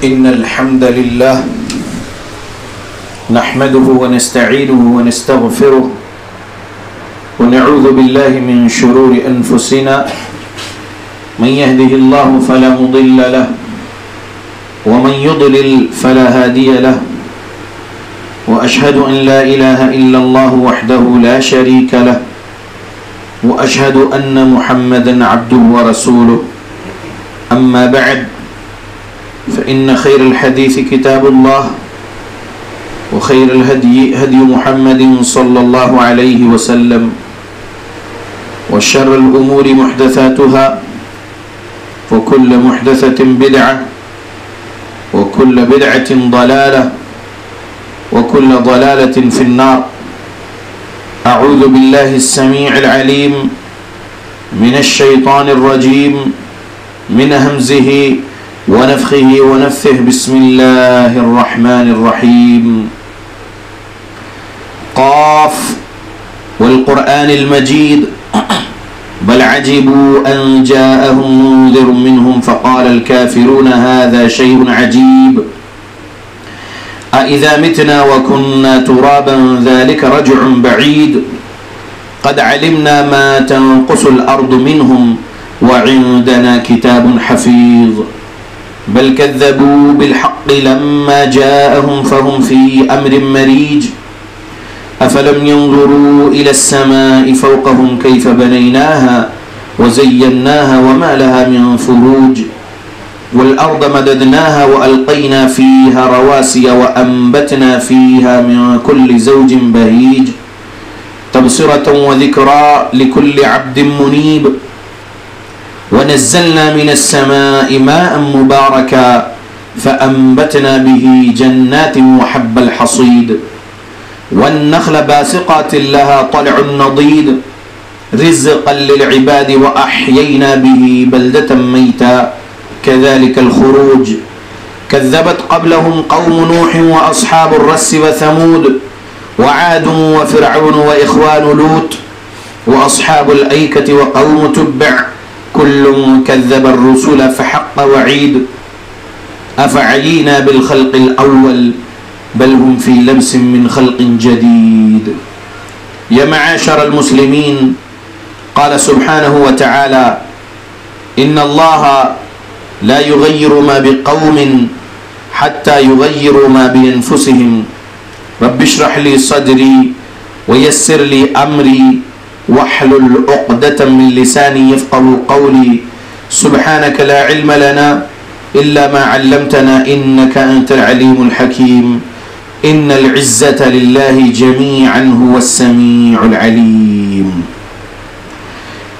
इन्नल हम्दलिल्लाह नहमदुहु व नस्तईनुहु व नस्तगफिरुहु व नऊज़ु बिल्लाहि मिन शुरूरि अनफुसिना मन यहदिहिल्लाहु फला मुदिल्ल लहु व मन युद्लिल फला हादिय लहु व अशहदु अन ला इलाहा इल्लल्लाहु वहदहु ला शरीका लहु व अशहदु अन्न मुहम्मदन अब्दुहु व रसूलुहु अम्मा बअद फ़इन्न खैरल हदीस किताबुल्लाह व खैरल हदी हदी मुहम्मदिन सल्लल्लाहु अलैहि वसल्लम व शर्रल उमूरि मुहदसातुहा व कुल्लु मुहदसतिन बिदअह व कुल्लु बिदअतिन ज़लालह व कुल्लु ज़लालतिन फ़िन्नार। अऊज़ु बिल्लाहिस समीइल अलीम मिनश शैतानिर रजीम मिन हमज़िही व नफ़्ख़िही व नफ़्थिही बिस्मिल्लाहिर रहमानिर रहीम। क़ाफ़ वल क़ुरआनिल मजीद बल अजिबू अन जाअहुम मुन्ज़िरुम मिनहुम फ़क़ालल काफ़िरून हाज़ा शैउन अजीब अइज़ा मितना व कुन्ना तुराबन ज़ालिक रज्उन बईद क़द अलिमना मा तनक़ुसुल अर्दु मिनहुम व इंदना किताबुन हफ़ीज़ बल कज़्ज़बू बिलहक़्क़ि लम्मा जाअहुम फ़हुम फ़ी अम्रिन मरीज अफ़लम यंज़ुरू इलस्समाइ फ़ौक़हुम कैफ़ बनैनाहा व ज़य्यन्नाहा व मा लहा मिन फ़ुरूज वल अर्द मददनाहा व अलक़ैना फ़ीहा रवासिय व अंबतना फ़ीहा मिन कुल्लि ज़ौजिन बहीज तबसिरतन व ज़िक्रा लिकुल्लि अब्दिन मुनीब व नज़्ज़लना मिनस्समाइ माअन मुबारका फ़अंबतना बिही जन्नातिन व हब्बल हसीद वन्नख़्ल बासिक़ातिन लहा तलउन नदीद रिज़्क़न लिलइबाद व अह्यैना बिही बल्दतन मैता कज़ालिकल ख़ुरूज कज़्ज़बत क़ब्लहुम क़ौमु नूह व अस्हाबुर रस्स व समूद व आद व फ़िरऔन व इख़वानु लूत व अस्हाबुल ऐकति व क़ौमु तुब्ब कुल्लुन कज़्ज़बर रुसुल फ़हक़्क़ वईद अफ़अयीना बिलख़ल्क़िल अव्वल बल हुम फ़ी लब्सिन मिन ख़ल्क़िन जदीद। या मआशरल मुस्लिमीन क़ाल सुब्हानहु व तआला इन्नल्लाह ला युग़य्यिरु मा बिक़ौमिन हत्ता युग़य्यिरु मा बिअन्फुसिहिम रब्बिश्रह ली सदरी व यस्सिर ली अमरी वहलुल उक़दतम मिन लिसानी यफ़क़हू क़ौली सुब्हानक ला इल्म लना इल्ला मा अल्लमतना इन्नका अंतल अलीमुल हकीम इन्नल इज़्ज़ता लिल्लाहि जमीअन हुवस समीउल अलीम।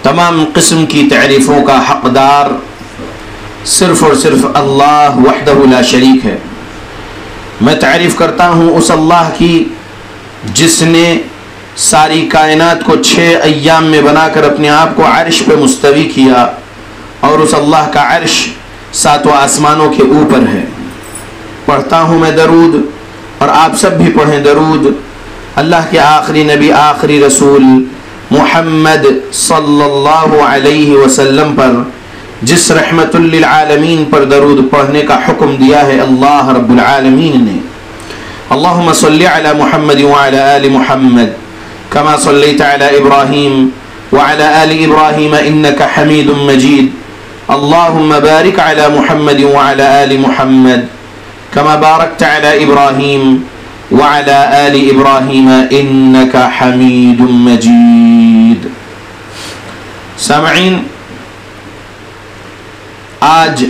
तमाम किस्म की तारीफ़ों का हक़दार सिर्फ़ और सिर्फ़ अल्लाह वहदहु ला शरीक है। मैं तारीफ़ करता हूँ उस अल्लाह की जिसने सारी कायनात को 6 अय्याम में बनाकर अपने आप को अर्श पे मुस्तवी किया और उस अल्लाह का अर्श 7 आसमानों के ऊपर है। पढ़ता हूँ मैं दरूद और आप सब भी पढ़ें दरूद अल्लाह के आखिरी नबी आखिरी रसूल मुहम्मद सल्लल्लाहु अलैहि वसल्लम पर जिस रहमतुल लिल आलमीन पर दरूद पढ़ने का हुक्म दिया है अल्लाह रब्बुल आलमीन ने। अल्लाहुम्मा सल्लि अला मुहम्मद व अला आलि मुहम्मद कमा सल्लैता अला इब्राहीम व अला आलि इब्राहीम इन्नका हमीदुम मजीद। अल्लाहुम्मा बारिक अला मुहम्मद व अला आलि मुहम्मद कमा बारकता अला इब्राहीम व अला आलि इब्राहीम इन्नका हमीदुम मजीद। सामईन, आज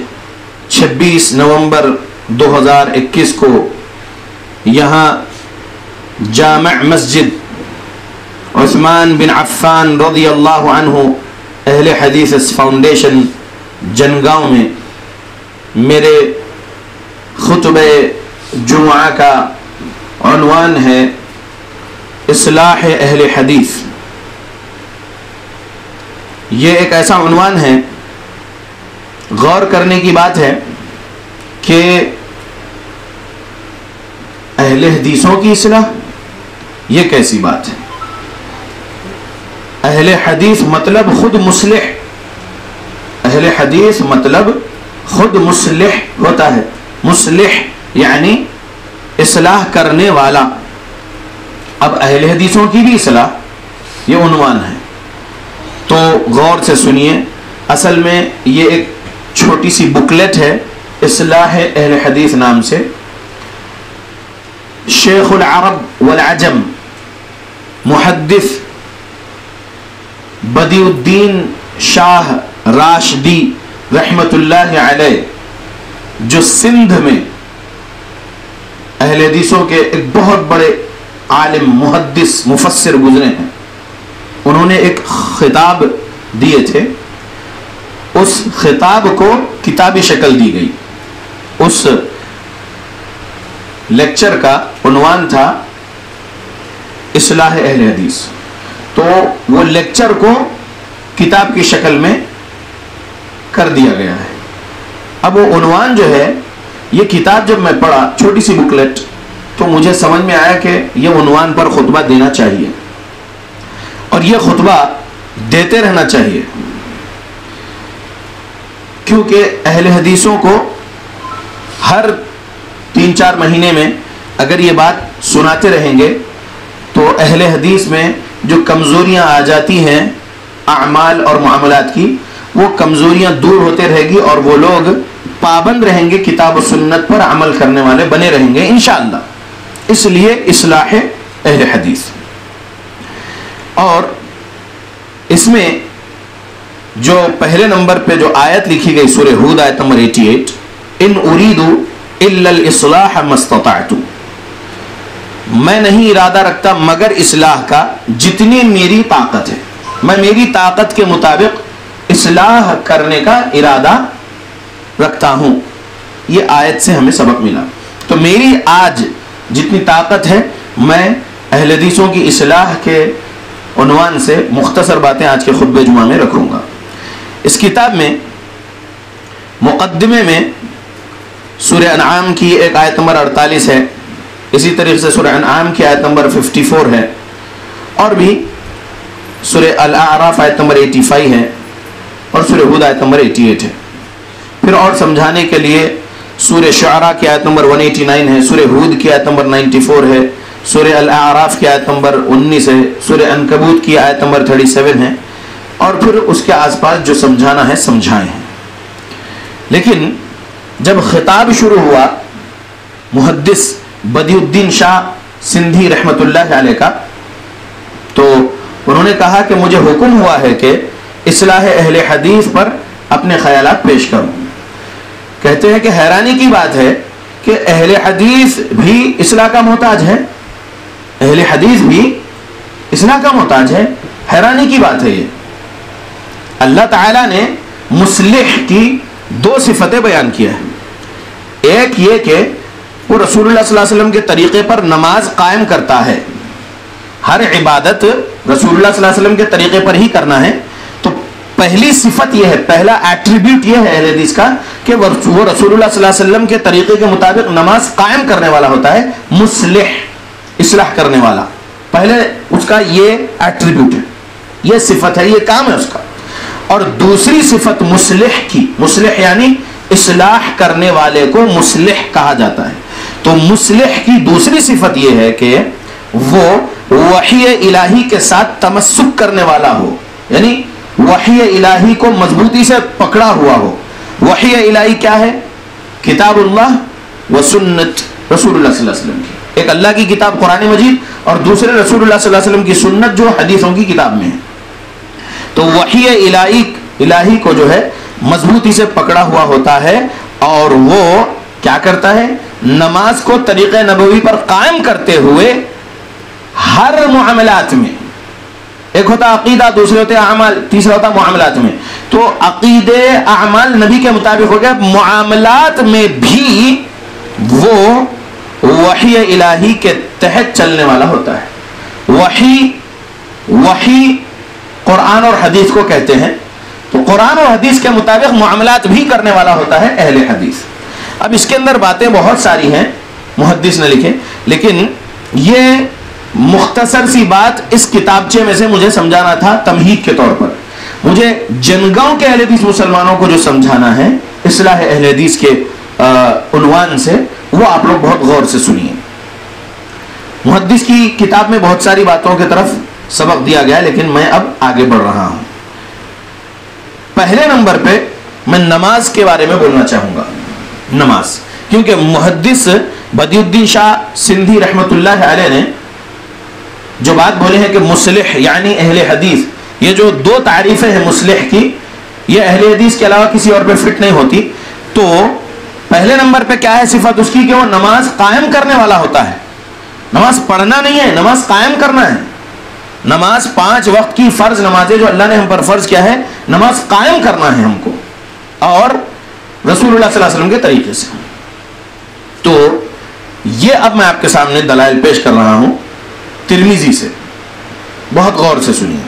26 नवंबर 2021 को यहाँ जामा मस्जिद उस्मान बिन अफ़्फ़ान रज़ियल्लाहु अन्हु अहले हदीस फाउंडेशन जनगांव में मेरे खुतबे जुमा का उन्वान है इस्लाह अहले हदीस। ये एक ऐसा उन्वान है, गौर करने की बात है कि अहले हदीसों की इस्लाह, ये कैसी बात है। अहले हदीस मतलब खुद मुस्लिह, अहले हदीस मतलब खुद मुस्लिह होता है। मुस्लिह यानी इस्लाह करने वाला। अब अहले हदीसों की भी इस्लाह, ये उन्वान है। तो गौर से सुनिए, असल में ये एक छोटी सी बुकलेट है इस्लाह अहले हदीस नाम से। शेखुल अरब वल अजम मुहद्दिस बदिउद्दीन शाह राशिदी रहमतुल्लाह अलैह, जो सिंध में अहले हदीसों के एक बहुत बड़े आलिम मुहद्दिस मुफस्सिर गुजरे हैं, उन्होंने एक खिताब दिए थे। उस खिताब को किताबी शक्ल दी गई। उस लेक्चर का उन्वान था इस्लाह अहले हदीस। तो वो लेक्चर को किताब की शक्ल में कर दिया गया है। अब वो उन्वान जो है, ये किताब जब मैं पढ़ा, छोटी सी बुकलेट, तो मुझे समझ में आया कि ये उन्वान पर खुतबा देना चाहिए और ये खुतबा देते रहना चाहिए, क्योंकि अहले हदीसों को हर 3-4 महीने में अगर ये बात सुनाते रहेंगे तो अहले हदीस में जो कमज़ोरियाँ आ जाती हैं अमाल और मामलात की, वो कमज़ोरियाँ दूर होते रहेगी और वो लोग पाबंद रहेंगे, किताब और सुन्नत पर अमल करने वाले बने रहेंगे इंशाअल्लाह। इसलिए इस्लाह अहले हदीस। और इसमें जो पहले नंबर पे जो आयत लिखी गई सूरह हूद आयत नंबर 88, इन उरीदु इल्लल इस्लाह मस्तताअतु, मैं नहीं इरादा रखता मगर इस्लाह का जितनी मेरी ताकत है, मैं मेरी ताकत के मुताबिक इस्लाह करने का इरादा रखता हूं। ये आयत से हमें सबक मिला। तो मेरी आज जितनी ताकत है, मैं अहले हदीसों की इस्लाह के उन्वान से मुख्तसर बातें आज के खुतबे जुमा में रखूंगा। इस किताब में मुकद्दमे में सूरह अनआम की एक आयत नंबर 48 है, इसी तरीके से सूरह अनआम की आयत नंबर 54 है, और भी सूरह अल-आराफ आयत नंबर 85 है, और सूरह हूद आयत नंबर 88 है। फिर और समझाने के लिए सूरह शुअरा की आयत नंबर 189 है, सूरह हूद की आयत नंबर 94 है, सूरह अल-आराफ की आयत नंबर 19 है, सूरह अनकबूत की आयत नंबर 37 है, और फिर उसके आसपास जो समझाना है समझाए हैं। लेकिन जब खिताब शुरू हुआ मुहद्दिस बदिउद्दीन शाह सिंधी रहमतुल्लाह अलैह का, तो उन्होंने कहा कि मुझे हुक्म हुआ है कि इस्लाह अहले हदीस पर अपने ख्यालात पेश करूं। कहते हैं कि हैरानी की बात है कि अहले हदीस भी इस्लाह का मोहताज है, अहले हदीस भी इस्लाह का मोहताज है। हैरानी की बात है ये। अल्लाह ताला ने मुस्लिह की 2 सिफतें बयान किया है। एक ये कि वो रसूलुल्लाह सल्लल्लाहु अलैहि वसल्लम के तरीके पर नमाज कायम करता है, हर इबादत रसूलुल्लाह सल्लल्लाहु अलैहि वसल्लम के तरीके पर ही करना है। तो पहली सिफत यह है, पहला एट्रीब्यूट यह है अहले हदीस का कि वो रसूलुल्लाह सल्लल्लाहु अलैहि वसल्लम के तरीके के मुताबिक नमाज कायम करने वाला होता है, मुस्लिह इस्लाह करने वाला। पहले उसका ये एट्रीब्यूट है, ये सिफत है, ये काम है उसका। और दूसरी सिफत मुस्लिह की, मुस्लिह यानी इस्लाह करने वाले को मुस्लिह कहा जाता है। तो मुस्लिह की दूसरी सिफत यह है कि वो वही इलाही के साथ तमस्सुक करने वाला हो, यानी वही इलाही को मजबूती से पकड़ा हुआ हो। वही इलाही क्या है? किताबुल्लाह व सुन्नत रसूलुल्लाह सल्लल्लाहु अलैहि वसल्लम की। एक अल्लाह की किताब कुरान मजीद और दूसरे रसूलुल्लाह सल्लल्लाहु अलैहि वसल्लम की सुन्नत जो हदीसों की किताब में है। तो वही इलाही को जो है मजबूती से पकड़ा हुआ होता है और वो क्या करता है? नमाज को तरीक़े नबवी पर कायम करते हुए हर मुआमलात में, एक होता अकीदा, दूसरे होते अमाल, तीसरा होता मुआमलात में। तो अकीदे अमाल नबी के मुताबिक हो गया, मुआमलात में भी वो वही इलाही के तहत चलने वाला होता है। वही कुरान और हदीस को कहते हैं। तो कुरान और हदीस के मुताबिक मुआमलात भी करने वाला होता है अहले हदीस। अब इसके अंदर बातें बहुत सारी हैं, मुहद्दिस ने लिखे, लेकिन ये मुख्तसर सी बात इस किताबचे में से मुझे समझाना था तमहीद के तौर पर। मुझे जनगांव के अहले हदीस मुसलमानों को जो समझाना है इस्लाह अहले हदीस के उन्वान से, वो आप लोग बहुत गौर से सुनिए। मुहद्दिस की किताब में बहुत सारी बातों की तरफ सबक दिया गया है, लेकिन मैं अब आगे बढ़ रहा हूं। पहले नंबर पे मैं नमाज के बारे में बोलना चाहूंगा। नमाज, क्योंकि मुहद्दिस बदियुद्दीन शाह सिंधी रहमतुल्लाह अलैह ने जो बात बोले हैं कि मुस्लिह यानी अहले हदीस, ये जो दो तारीफें हैं मुस्लिह की, ये अहले हदीस के अलावा किसी और पे फिट नहीं होती। तो पहले नंबर पे क्या है सिफत उसकी कि वो नमाज कायम करने वाला होता है। नमाज पढ़ना नहीं है, नमाज कायम करना है। नमाज 5 वक्त की फर्ज नमाजें जो अल्लाह ने हम पर फर्ज किया है, नमाज कायम करना है हमको, और रसूलुल्लाह सल्लल्लाहु अलैहि वसल्लम के तरीके से। तो ये अब मैं आपके सामने दलाइल पेश कर रहा हूं तिरमिजी से, बहुत गौर से सुनिए।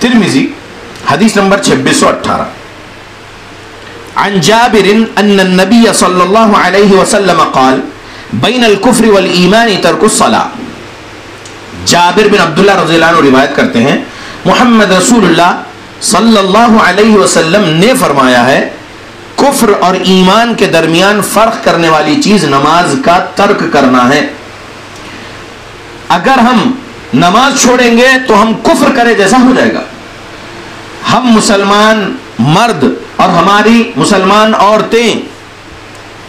तिरमिजी हदीस नंबर 2618, अन जाबिरिन अन्न नबी सल्लल्लाहु अलैहि वसल्लम क़ाल बैन अल कुफ्र वल ईमान तर्कुस सलाह। जाबिर बिन अब्दुल्लाह रज़ियल्लाहु अन्हु रिवायत करते हैं, मुहम्मद रसूलुल्लाह सल्लल्लाहु अलैहि वसल्लम ने फरमाया है, कुफ्र और ईमान के दरमियान फर्क करने वाली चीज नमाज का तर्क करना है। अगर हम नमाज छोड़ेंगे तो हम कुफ्र करे जैसा हो जाएगा। हम मुसलमान मर्द और हमारी मुसलमान औरतें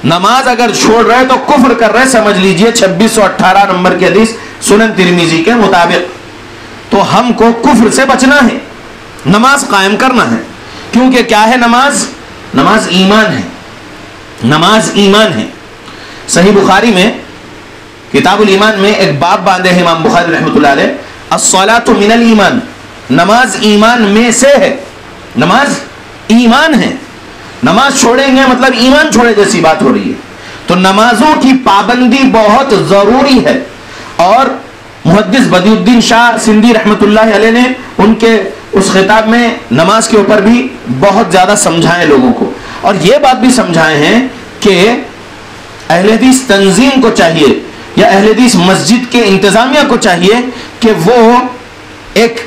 नमाज अगर छोड़ रहे तो कुफ्र कर रहे, समझ लीजिए 2618 नंबर की हदीस सुनन तिरमिजी के मुताबिक। तो हमको कुफ्र से बचना है, नमाज कायम करना है, क्योंकि क्या है नमाज? नमाज ईमान है, नमाज ईमान है। सही बुखारी में किताबुल ईमान में एक बाब बांधे हैं इमाम बुखारी रहमतुल्लाह अलैह, अस्सलातु मिनल ईमान, नमाज ईमान में से है, नमाज ईमान है। नमाज छोड़ेंगे मतलब ईमान छोड़े जैसी बात हो रही है। तो नमाजों की पाबंदी बहुत जरूरी है, और मुहद्दिस बदियुद्दीन शाह सिंधी रहमतुल्लाह अलैह ने उनके उस खिताब में नमाज के ऊपर भी बहुत ज्यादा समझाए लोगों को, और यह बात भी समझाए हैं कि अहले हदीस तंजीम को चाहिए या अहले हदीस मस्जिद के इंतजामिया को चाहिए कि वो एक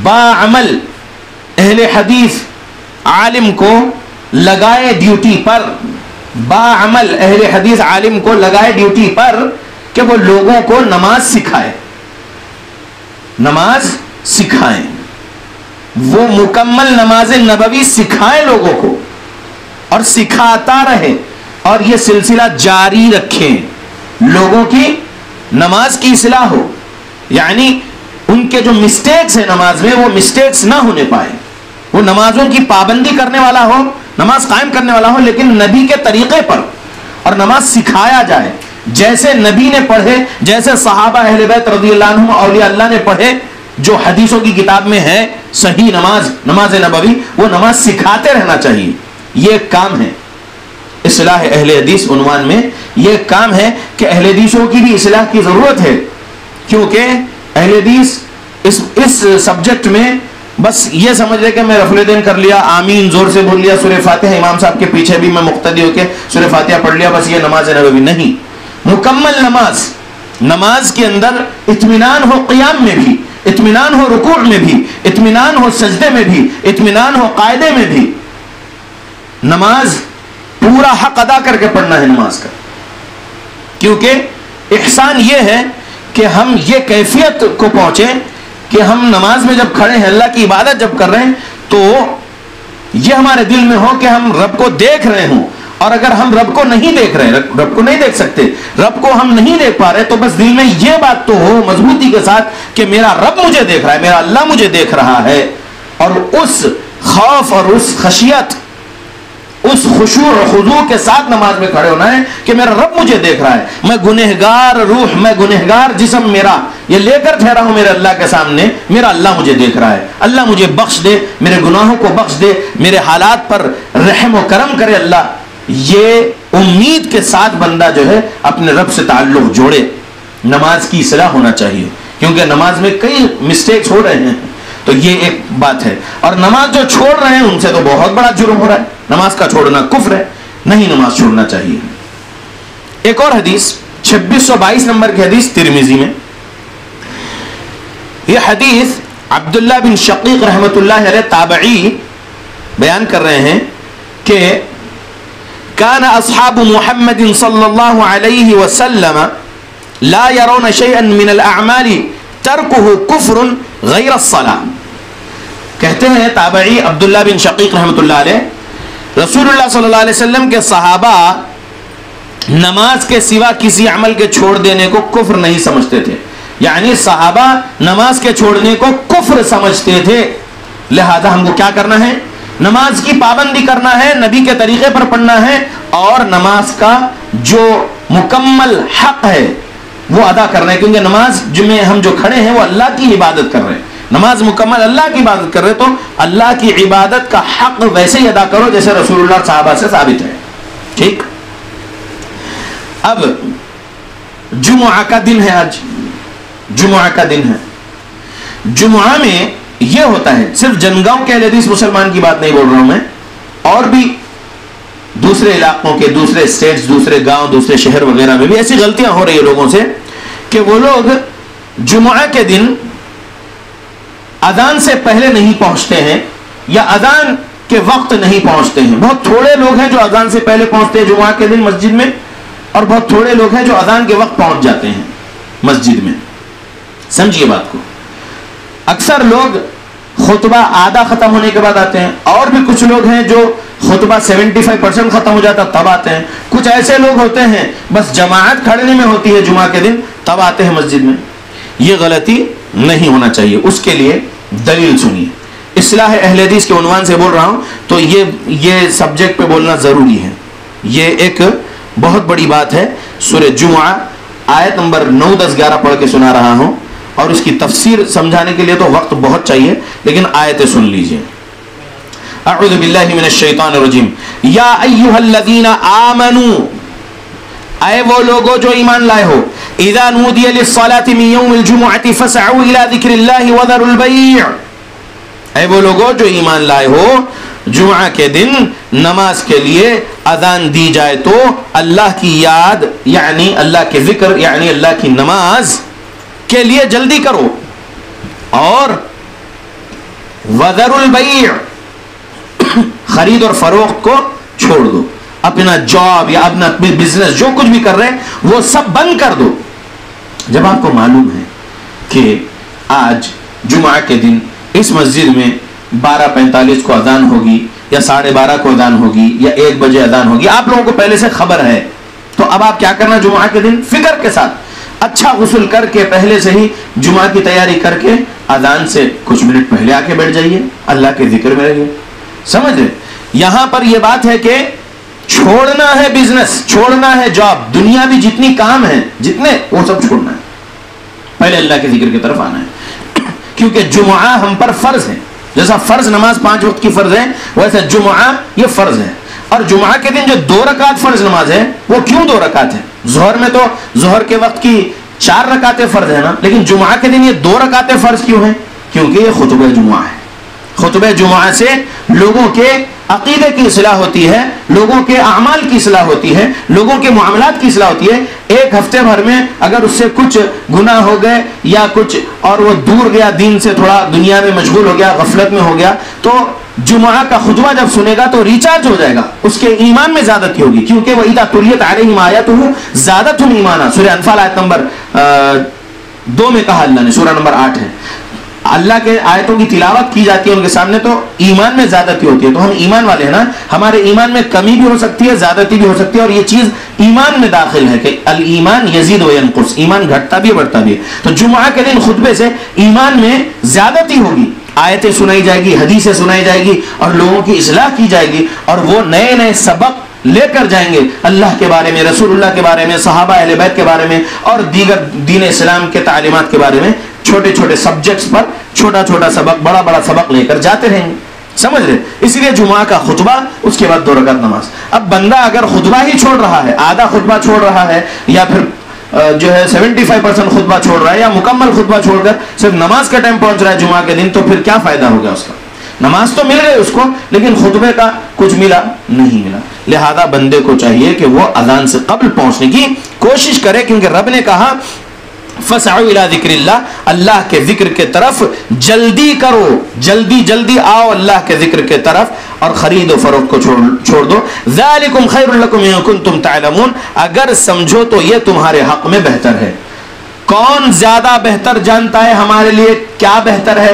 बाअमल अहले हदीस आलिम को लगाए ड्यूटी पर, बाअमल अहले हदीस आलिम को लगाए ड्यूटी पर कि वो लोगों को नमाज सिखाए, नमाज सिखाए, वो मुकम्मल नमाज नबवी सिखाए लोगों को, और सिखाता रहे, और ये सिलसिला जारी रखें, लोगों की नमाज की इस्लाह हो, यानी उनके जो मिस्टेक्स है नमाज में वो मिस्टेक्स ना होने पाए, वो नमाजों की पाबंदी करने वाला हो, नमाज कायम करने वाला हो, लेकिन नबी के तरीके पर, और नमाज सिखाया जाए जैसे नबी ने पढ़े, जैसे सहाबा अहले बैत रज़ियल्लाहु अन्हुम औलिया अल्लाह ने पढ़े, जो हदीसों की किताब में है सही नमाज, नमाज नबवी, वो नमाज सिखाते रहना चाहिए। ये काम है इस्लाह अहले हदीस उन्वान में, ये काम है कि अहले हदीसों की भी इस्लाह की जरूरत है, क्योंकि अहले हदीस इस सब्जेक्ट में बस ये समझ रहे कि मैं रफुलदैन कर लिया, आमीन जोर से बोल लिया, सूरह फातिहा इमाम साहब के पीछे भी मैं मुक्तदी होके सूरह फातिहा पढ़ लिया, बस ये नमाज नबवी नहीं। मुकम्मल नमाज, नमाज के अंदर इत्मीनान हो क़ियाम में भी, इत्मीनान हो रुकूअ में भी, इत्मीनान हो सजदे में भी, इत्मीनान हो कायदे में भी। नमाज पूरा हक अदा करके पढ़ना है नमाज का, क्योंकि इहसान ये है कि हम ये कैफियत को पहुंचे कि हम नमाज में जब खड़े हैं, अल्लाह की इबादत जब कर रहे हैं, तो ये हमारे दिल में हो कि हम रब को देख रहे हों, और अगर हम रब को नहीं देख रहे, रब को नहीं देख सकते, रब को हम नहीं देख पा रहे, तो बस दिल में ये बात तो हो मजबूती के साथ कि मेरा रब मुझे देख रहा है, मेरा अल्लाह मुझे देख रहा है, और उस खौफ और उस खशियत, उस खुशू और खुजू के साथ नमाज में खड़े होना है कि मेरा रब मुझे देख रहा है, मैं गुनहगार रूह, मैं गुनहगार जिस्म मेरा ये लेकर ठहरा हूं मेरे अल्लाह के सामने, मेरा अल्लाह मुझे देख रहा है, अल्लाह मुझे बख्श दे, मेरे गुनाहों को बख्श दे, मेरे हालात पर रहम व करम करे अल्लाह। ये उम्मीद के साथ बंदा जो है अपने रब से ताल्लुक जोड़े। नमाज की इस्लाह होना चाहिए, क्योंकि नमाज में कई मिस्टेक्स हो रहे हैं, तो ये एक बात है। और नमाज जो छोड़ रहे हैं उनसे तो बहुत बड़ा जुर्म हो रहा है, नमाज का छोड़ना कुफ्र है, नहीं नमाज छोड़ना चाहिए। एक और हदीस 2622 नंबर की हदीस तिरमिजी में, यह हदीस अब्दुल्लाह बिन शकीक रहमतुल्लाह अलैह ताबई बयान कर रहे हैं कि काना अस्हाबु मुहम्मदिन सल्लल्लाहु अलैहि वसल्लम ला यरौना शैअन मिनल अअमाली तर्कुहु कुफ्रुन गैर अस्सलाह। कहते हैं ताबई अब्दुल्लाह बिन शकीक रहमतुल्लाह अलैह, रसूलुल्लाह सल्लल्लाहु अलैहि वसल्लम के सहाबा नमाज के सिवा किसी अमल के छोड़ देने को कुफ्र नहीं समझते थे। यानी सहाबा नमाज के छोड़ने को कुफ्र समझते थे। लिहाजा हमको क्या करना है, नमाज की पाबंदी करना है, नबी के तरीके पर पढ़ना है और नमाज का जो मुकम्मल हक है वो अदा करना है। क्योंकि नमाज में हम जो खड़े हैं वो अल्लाह की इबादत कर रहे हैं, नमाज मुकम्मल अल्लाह की इबादत कर रहे हैं, तो अल्लाह की इबादत का हक वैसे ही अदा करो जैसे रसूलुल्लाह सहाबा से साबित है। ठीक, अब जुमुआ का दिन है, आज जुमुआ का दिन है। जुमुआ में यह होता है, सिर्फ जनगांव के अहले हदीस मुसलमान की बात नहीं बोल रहा हूं मैं, और भी दूसरे इलाकों के, दूसरे स्टेट्स, दूसरे गांव, दूसरे शहर वगैरह में भी ऐसी गलतियां हो रही है लोगों से कि वो लोग जुमुआ के दिन अजान से पहले नहीं पहुंचते हैं या अजान के वक्त नहीं पहुंचते हैं। बहुत थोड़े लोग हैं जो अजान से पहले पहुंचते हैं जुमुआ के दिन मस्जिद में, और बहुत थोड़े लोग हैं जो अजान के वक्त पहुंच जाते हैं मस्जिद में। समझिए बात को, अक्सर लोग खुतबा आधा खत्म होने के बाद आते हैं, और भी कुछ लोग हैं जो खुतबा 75% खत्म हो जाता तब आते हैं। कुछ ऐसे लोग होते हैं बस जमात खड़ने में होती है जुमा के दिन तब आते हैं मस्जिद में। यह गलती नहीं होना चाहिए। उसके लिए दलील सुनिए। इस्लाह अहले हदीस के उन्वान से बोल रहा हूं तो ये सब्जेक्ट पे बोलना जरूरी है। ये एक बहुत बड़ी बात है। सूरह जुमा आयत नंबर 9, 10, 11 पढ़ के सुना रहा हूं, और उसकी तफसीर समझाने के लिए तो वक्त बहुत चाहिए, लेकिन आयतें सुन लीजिए। अऊज़ु बिल्लाहि मिनश शैतानिर रजीम। या अय्युहल्लज़ीना आमनू, आए वो लोगो जो ईमान लाए हो, इज़ा नूदिया लिस्सलाति मिन यौमिल जुमुअति फसअू इला ज़िक्रिल्लाहि व ज़रुल बैअ, आए वो लोगो जो ईमान लाए हो, जुमा के दिन नमाज के लिए अजान दी जाए तो अल्लाह की याद यानी अल्लाह के जिक्र यानी अल्लाह की नमाज के लिए जल्दी करो, और वज़रुल बैअ, खरीद और फरोख्त को छोड़ दो। अपना जॉब या अपना बिजनेस जो कुछ भी कर रहे हैं वो सब बंद कर दो। जब आपको मालूम है कि आज जुमा के दिन इस मस्जिद में 12:45 को अजान होगी या 12:30 को अजान होगी या 1 बजे अजान होगी, आप लोगों को पहले से खबर है, तो अब आप क्या करना, जुमा के दिन फिक्र के साथ अच्छा गुस्ल करके पहले से ही जुमा की तैयारी करके अजान से कुछ मिनट पहले आके बैठ जाइए, अल्लाह के जिक्र में रहिए। समझ रहे, यहां पर यह बात है कि छोड़ना है बिजनेस, छोड़ना है जॉब, दुनिया भी जितनी काम है जितने वो सब छोड़ना है, पहले अल्लाह के जिक्र की तरफ आना है। क्योंकि जुमा हम पर फर्ज है, जैसा फर्ज नमाज 5 वक्त की फर्ज है वैसे जुमा ये फर्ज है। और जुमा के दिन जो 2 रकात फर्ज नमाज है वो क्यों 2 रकात है? जोहर में तो जोहर के वक्त की 4 रकातें फर्ज है ना, लेकिन जुमा के दिन ये 2 रकातें फर्ज क्यों है? क्योंकि ये खुतबा जुमा है। खुतबा जुमा से लोगों के अकीदे की इस्लाह होती है, लोगों के अमाल की इस्लाह होती है, लोगों के मामलात की इस्लाह होती है। एक हफ्ते भर में अगर उससे कुछ गुनाह हो गए या कुछ और वो दूर गया दीन से, थोड़ा दुनिया में मशगूल हो गया, गफलत में हो गया, तो जुमा का खुतबा जब सुनेगा तो रिचार्ज हो जाएगा, उसके ईमान में ज़्यादती होगी। क्योंकि वह इदा तुलियत अलैहिम आयातुहु ज़ादतहुम ईमाना, सूरह अनफाल आयत नंबर 2 में कहा अल्लाह ने, सूरह नंबर 8 है। अल्लाह के आयतों की तिलावत की जाती है उनके सामने तो ईमान में ज्यादती होती है। तो हम ईमान वाले हैं ना, हमारे ईमान में कमी भी हो सकती है, ज्यादती भी हो सकती है, और ये चीज ईमान में दाखिल है कि अल ईमान यजीद व यनकुस, ईमान घटता भी बढ़ता भी है। तो जुमा के दिन खुतबे से ईमान में ज्यादती होगी, आयतें सुनाई जाएगी, हदीसें सुनाई जाएगी और लोगों की इस्लाह की जाएगी, और वो नए नए सबक लेकर जाएंगे अल्लाह के बारे में, रसूलुल्लाह के बारे में, सहाबा अहले बैत के बारे में और दीगर दीन इस्लाम के तालीमात के बारे में। छोटे छोटे सब्जेक्ट्स पर छोटा छोटा सबक, बड़ा बड़ा सबक लेकर जाते रहेंगे। समझ रहे, इसलिए जुमा का खुतबा, उसके बाद 2 रकात नमाज। अब बंदा अगर खुतबा ही छोड़ रहा है, आधा खुतबा छोड़ रहा है, या फिर जो है 75% खुतबा छोड़ रहा है, या मुकम्मल खुतबा छोड़कर सिर्फ नमाज का टाइम पहुंच रहा है जुमा के दिन, तो फिर क्या फायदा हो गया उसका? नमाज तो मिल गई उसको, लेकिन खुतबे का कुछ मिला नहीं मिला। लिहाजा बंदे को चाहिए कि वो अजान से कब्ल पहुंचने की कोशिश करे, क्योंकि रब ने कहा फसअू इला ज़िक्रिल्लाह, अल्लाह के जिक्र के तरफ जल्दी करो, जल्दी जल्दी आओ अल्लाह के जिक्र के तरफ, और खरीद और फरोख्त को छोड़ दो। ज़ालिकुम खैरुल लकुम इन कुंतुम तालमून, अगर समझो तो ये तुम्हारे हक में बेहतर है। कौन ज्यादा बेहतर जानता है हमारे लिए क्या बेहतर है?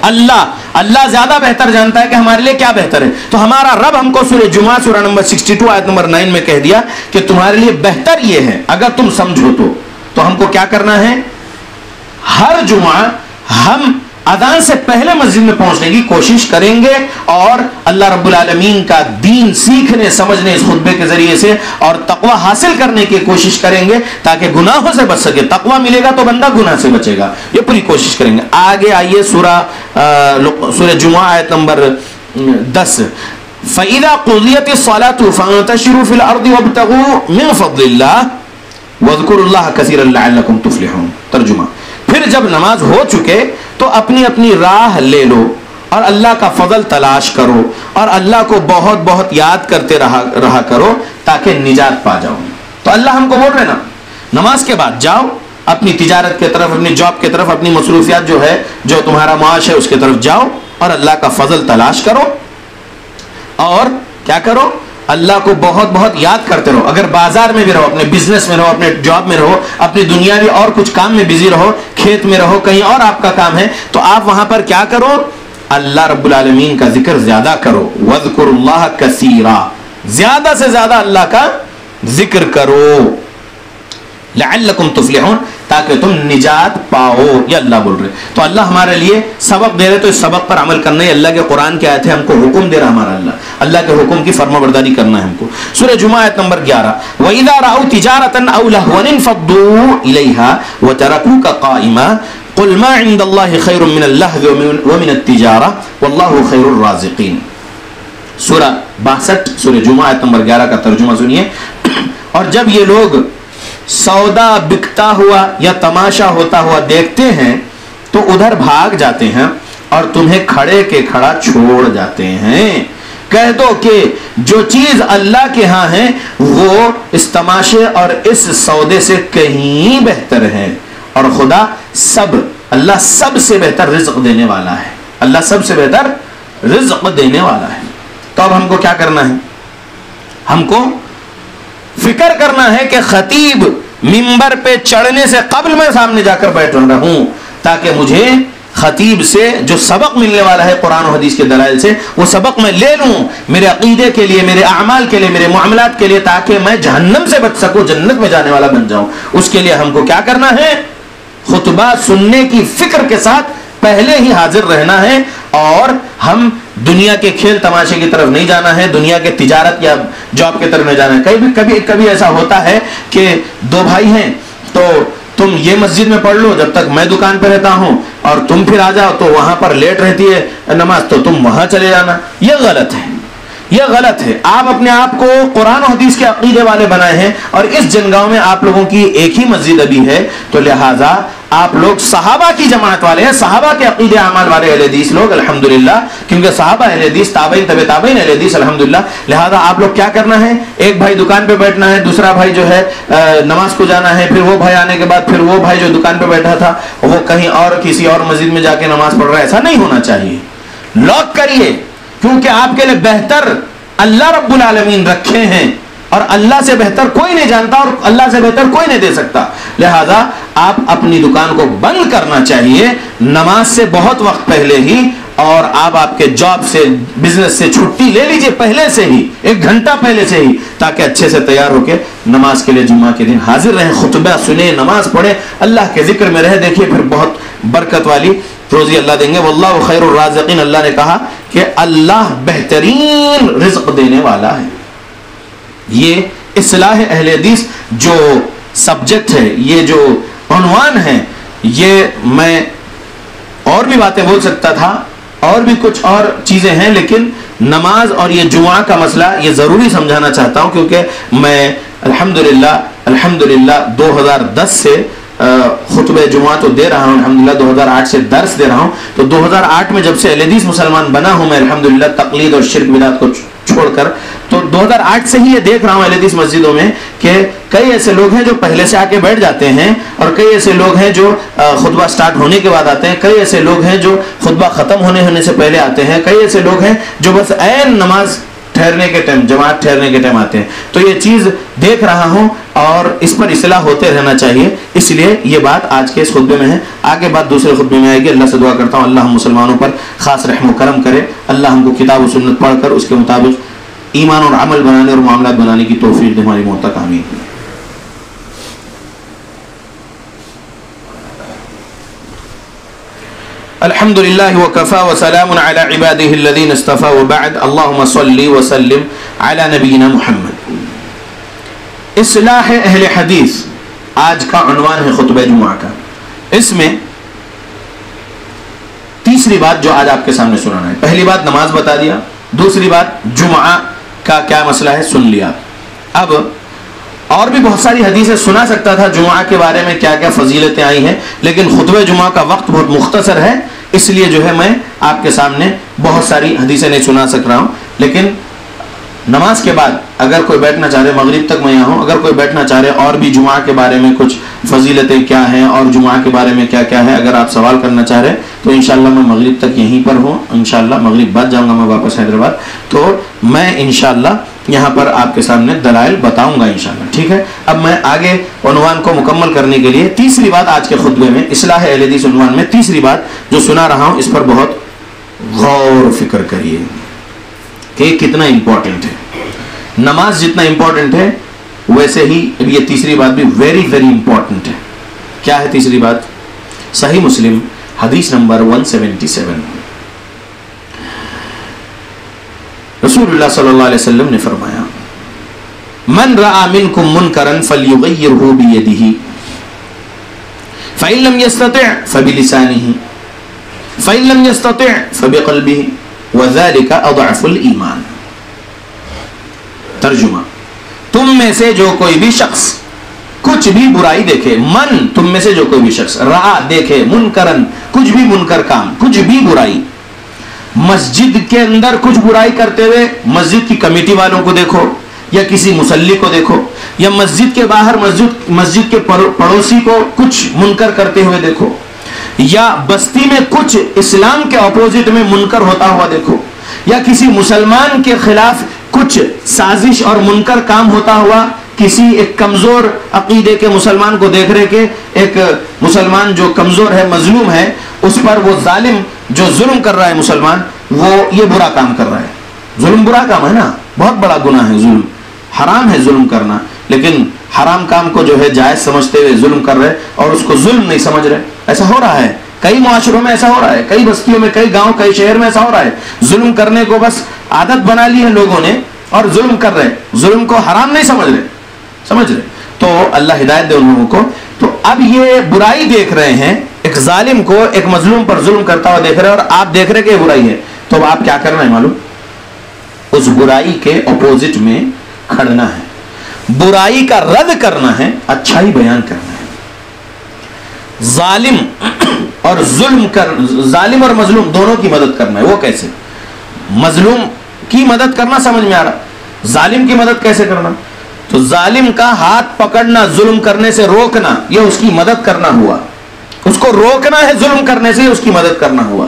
अल्लाह। अल्लाह ज्यादा बेहतर जानता है कि हमारे लिए क्या बेहतर है। तो हमारा रब हमको सूरह जुमा सूरह नंबर 62 आयत नंबर 9 में कह दिया कि तुम्हारे लिए बेहतर ये है, अगर तुम समझो तो हमको क्या करना है? हर जुमा हम अजान से पहले मस्जिद में पहुंचने की कोशिश करेंगे और अल्लाह रब्बुल आलमीन का दीन सीखने समझने इस खुतबे के जरिए से और तकवा हासिल करने की कोशिश करेंगे ताकि गुनाहों से बच सके। तकवा मिलेगा तो बंदा गुनाह से बचेगा, ये पूरी कोशिश करेंगे। आगे आइए सूरह जुमा आयत नंबर 10, फ़इज़ा क़ुज़ियतिस सलातु फ़ंतशिरू फ़िल अर्दि वब्तगू मिन फ़ज़लिल्लाह वज़्कुरुल्लाह कसीरन लअल्लकुम तुफ़्लिहून। तर्जुमा, फिर जब नमाज हो चुके तो अपनी अपनी राह ले लो और अल्लाह का फजल तलाश करो और अल्लाह को बहुत बहुत याद करते रहा करो ताकि निजात पा जाओ। तो अल्लाह हमको बोल रहे ना, नमाज के बाद जाओ अपनी तिजारत के तरफ, अपनी जॉब के तरफ, अपनी मसरूफियात जो है, जो तुम्हारा माश है उसके तरफ जाओ और अल्लाह का फजल तलाश करो और क्या करो? अल्लाह को बहुत बहुत याद करते रहो। अगर बाजार में भी रहो, अपने बिजनेस में रहो, अपने जॉब में रहो, अपनी दुनियावी और कुछ काम में बिजी रहो, खेत में रहो, कहीं और आपका काम है, तो आप वहां पर क्या करो? अल्लाह रब्बुल आलमीन का जिक्र ज्यादा करो। वज़्कुरुल्लाह कसीरा, ज्यादा से ज्यादा अल्लाह का जिक्र करो। लअल्लकुम तुफ़्लिहून, ताकि तुम निजात पाओ, ये अल्लाह बोल रहे। तो अल्लाह हमारे लिए सबक दे रहे, तो इस सबक पर अमल करना है। अल्लाह के कुरान के आयत है, हमको हुक्म दे रहा हमारा अल्लाह के हुक्म की फरमाबरदारी करना है हमको। सूरह जुमा आयत नंबर 11, वइज़ा रअऊ तिजारतन औ लहवन इन्फद्दू इलैहा व तरकूका क़ाइमा क़ुल मा इंदल्लाहि खैरुम मिनल लहवी व मिनत तिजारा वल्लाहु खैरुर राज़िक़ीन। सूरह 62 सूरह जुमा आयत नंबर 11 का तर्जुमा सुनिए। और जब ये लोग सौदा बिकता हुआ या तमाशा होता हुआ देखते हैं तो उधर भाग जाते हैं और तुम्हें खड़े के खड़ा छोड़ जाते हैं। कह दो कि जो चीज अल्लाह के यहां है वो इस तमाशे और इस सौदे से कहीं बेहतर है और खुदा अल्लाह सबसे बेहतर रिज़्क़ देने वाला है। अल्लाह सबसे बेहतर रिज़्क़ देने वाला है। तो अब हमको क्या करना है? हमको फिक्र करना है कि खतीब मिंबर पे चढ़ने से कबल मैं सामने जाकर बैठ रहा हूं ताकि मुझे खतीब से जो सबक मिलने वाला है कुरान और हदीस के दलाइल से, वो सबक मैं ले लूं मेरे अकीदे के लिए, मेरे अमाल के लिए, मेरे मामलात के लिए, ताकि मैं जहन्नम से बच सकूं, जन्नत में जाने वाला बन जाऊं। उसके लिए हमको क्या करना है? खुतबा सुनने की फिक्र के साथ पहले ही हाजिर रहना है और हम दुनिया के खेल तमाशे की तरफ नहीं जाना है, दुनिया के तिजारत या जॉब की तरफ नहीं जाना है। कभी ऐसा होता है कि दो भाई हैं, तो तुम ये मस्जिद में पढ़ लो जब तक मैं दुकान पर रहता हूं और तुम फिर आ जाओ, तो वहां पर लेट रहती है नमाज, तो तुम वहां चले जाना। यह गलत है, यह गलत है। आप अपने आप को कुरान और हदीस के अकीदे वाले बनाए हैं और इस जनगांव में आप लोगों की एक ही मस्जिद अभी है, तो लिहाजा आप लोग सहाबा की जमात वाले हैं, सहाबा के अकीदे अमाल वाले अहले हदीस लोग अल्हम्दुलिल्लाह, क्योंकि सहाबा अहले हदीस, ताबईन तबे ताबईन अहले हदीस अल्हम्दुलिल्लाह। लिहाजा आप लोग क्या करना है? एक भाई दुकान पे बैठना है, दूसरा भाई जो है नमाज को जाना है, फिर वो भाई आने के बाद फिर वो भाई जो दुकान पे बैठा था वो कहीं और किसी और मस्जिद में जाके नमाज पढ़ रहा है। ऐसा नहीं होना चाहिए। लॉक करिए, क्योंकि आपके लिए बेहतर अल्लाह रब्बुल आलमीन रखे हैं और अल्लाह से बेहतर कोई नहीं जानता और अल्लाह से बेहतर कोई नहीं दे सकता। लिहाजा आप अपनी दुकान को बंद करना चाहिए नमाज से बहुत वक्त पहले ही, और आप आपके जॉब से, बिजनेस से छुट्टी ले लीजिए पहले से ही, 1 घंटा पहले से ही, ताकि अच्छे से तैयार होकर नमाज के लिए जुम्मा के दिन हाजिर रहें, खुतबा सुने, नमाज पढ़े, अल्लाह के जिक्र में रहे। देखिए फिर बहुत बरकत वाली रोजी अल्लाह देंगे। वल्लाहु खैरुर राज़िक़ीन, अल्लाह ने कहा कि अल्लाह बेहतरीन रिज़्क़ देने वाला है। ये इस्लाह अहले हदीस जो सब्जेक्ट है, ये जो उन्वान है, ये मैं और भी बातें बोल सकता था, और भी कुछ और चीजें हैं, लेकिन नमाज और ये जुमा का मसला ये जरूरी समझाना चाहता हूं, क्योंकि मैं अल्हम्दुलिल्लाह 2010 से खुतबे जुमा तो दे रहा हूं, अल्हम्दुलिल्लाह 2008 से दर्स दे रहा हूं। तो 2008 में जब से अहले हदीस मुसलमान बना हूं मैं, अल्हम्दुलिल्लाह तक़लीद और शिर्क बिदात को छोड़कर। तो 2008 से ही ये देख रहा हूं अहले हदीस मस्जिदों में कि कई ऐसे लोग हैं जो पहले से आके बैठ जाते हैं, और कई ऐसे लोग हैं जो खुतबा स्टार्ट होने के बाद आते हैं, कई ऐसे लोग हैं जो खुतबा खत्म होने से पहले आते हैं, कई ऐसे लोग हैं जो बस ऐन नमाज ठहरने के टाइम, जमात ठहरने के टाइम आते हैं। तो ये चीज देख रहा हूं और इस पर इस्लाह होते रहना चाहिए, इसलिए ये बात आज के इस खुतबे में है। आगे बात दूसरे खुतबे में आएगी। अल्लाह से दुआ करता हूं अल्लाह हम मुसलमानों पर खास रहम करम करे, अल्लाह हमको किताब और सुन्नत पढ़कर उसके मुताबिक ईमान और अमल बनाने और मामला बनाने की तौफीक दे हमारी मौत तक, आमीन। अल्हम्दुलिल्लाह व कफ़ा व सलामुन अला इबादिहि अल्लज़ीना इस्तफ़ा व बअद, अल्लाहुम्मा सल्लि व सल्लिम अला नबीना मुहम्मद। इस्लाह अहले हदीस आज का उन्वान है खुतबा जुमा का। इसमें तीसरी बात जो आज आपके सामने सुनाना है, पहली बात नमाज बता दिया, दूसरी बात जुमा का क्या मसला है सुन लिया। अब और भी बहुत सारी हदीसें सुना सकता था जुमा के बारे में क्या क्या फजीलतें आई हैं, लेकिन खुतबे जुमा का वक्त बहुत मुख्तसर है, इसलिए जो है मैं आपके सामने बहुत सारी हदीसें नहीं सुना सक रहा हूं। लेकिन नमाज के बाद अगर कोई बैठना चाह रहे, मगरिब तक मैं यहाँ हूँ, अगर कोई बैठना चाह रहे और भी जुमा के बारे में कुछ फजीलतें क्या हैं और जुमा के बारे में क्या क्या है, अगर आप सवाल करना चाह रहे तो इंशाल्लाह मैं मगरिब तक यहीं पर हूँ। इंशाल्लाह मगरिब बाद जाऊँगा मैं वापस हैदराबाद, तो मैं इंशाल्लाह यहाँ पर आपके सामने दलाइल बताऊँगा इंशाल्लाह, ठीक है। अब मैं आगे उन्वान को मुकम्मल करने के लिए तीसरी बात आज के खुतबे में इस्लाह अहले हदीस उन्वान में तीसरी बात जो सुना रहा हूँ, इस पर बहुत गौर फिक्र करिए कि कितना इंपॉर्टेंट है। नमाज जितना इंपॉर्टेंट है वैसे ही ये तीसरी बात भी वेरी वेरी इंपॉर्टेंट है। क्या है तीसरी बात? सही मुस्लिम हदीस नंबर 177, रसूलुल्लाह सल्लल्लाहु अलैहि वसल्लम ने फरमाया, मन रआ मिनकुम मुनकरन फलयुगय्यिरहु बियदिही फ़इन लम यस्तति' फबिलिसानिही फ़इन लम यस्तति' फबिक़ल्बिही वज़ालिका अज़अफ़ुल ईमान। तर्जुमा, तुम में से जो कोई भी शख्स कुछ भी बुराई देखे, मन तुम में से जो कोई भी शख्स रआ देखे, मुनकरन कुछ भी मुनकर काम, कुछ भी बुराई, मस्जिद के अंदर कुछ बुराई करते हुए मस्जिद की कमेटी वालों को देखो या किसी मुसल्ली को देखो, या मस्जिद के बाहर मस्जिद के पड़ोसी को कुछ मुनकर करते हुए देखो, या बस्ती में कुछ इस्लाम के अपोजिट में मुनकर होता हुआ देखो, या किसी मुसलमान के खिलाफ कुछ साजिश और मुनकर काम होता हुआ किसी एक कमजोर अकीदे के मुसलमान को देख रहे के एक मुसलमान जो कमजोर है, मजलूम है, उस पर वो जालिम जो जुल्म कर रहा है मुसलमान, वो ये बुरा काम कर रहा है। जुल्म बुरा काम है ना, बहुत बड़ा गुनाह है जुल्म, हराम है जुल्म करना, लेकिन हराम काम को जो है जायज समझते हुए जुल्म कर रहे और उसको जुल्म नहीं समझ रहे। ऐसा हो रहा है, कई मुआशरों में ऐसा हो रहा है, कई बस्तियों में, कई गांव, कई शहर में ऐसा हो रहा है। जुल्म करने को बस आदत बना ली है लोगों ने और जुल्म कर रहे, जुल्म को हराम नहीं समझ रहे। तो अल्लाह हिदायत दे उन लोगों को। तो अब ये बुराई देख रहे हैं, एक जालिम को एक मजलूम पर जुल्म करता हुआ देख रहे हैं और आप देख रहे कि बुराई है, तो आप क्या करना है मालूम? उस बुराई के अपोजिट में खड़ना है, बुराई का रद्द करना है, अच्छाई बयान करना है। जालिम और जालिम और मजलूम दोनों की मदद करना है। वो कैसे? मजलूम की मदद करना समझ में आ रहा, जालिम की मदद कैसे करना? तो जालिम का हाथ पकड़ना, जुल्म करने से रोकना, यह उसकी मदद करना हुआ। उसको रोकना है जुल्म करने से, उसकी मदद करना हुआ।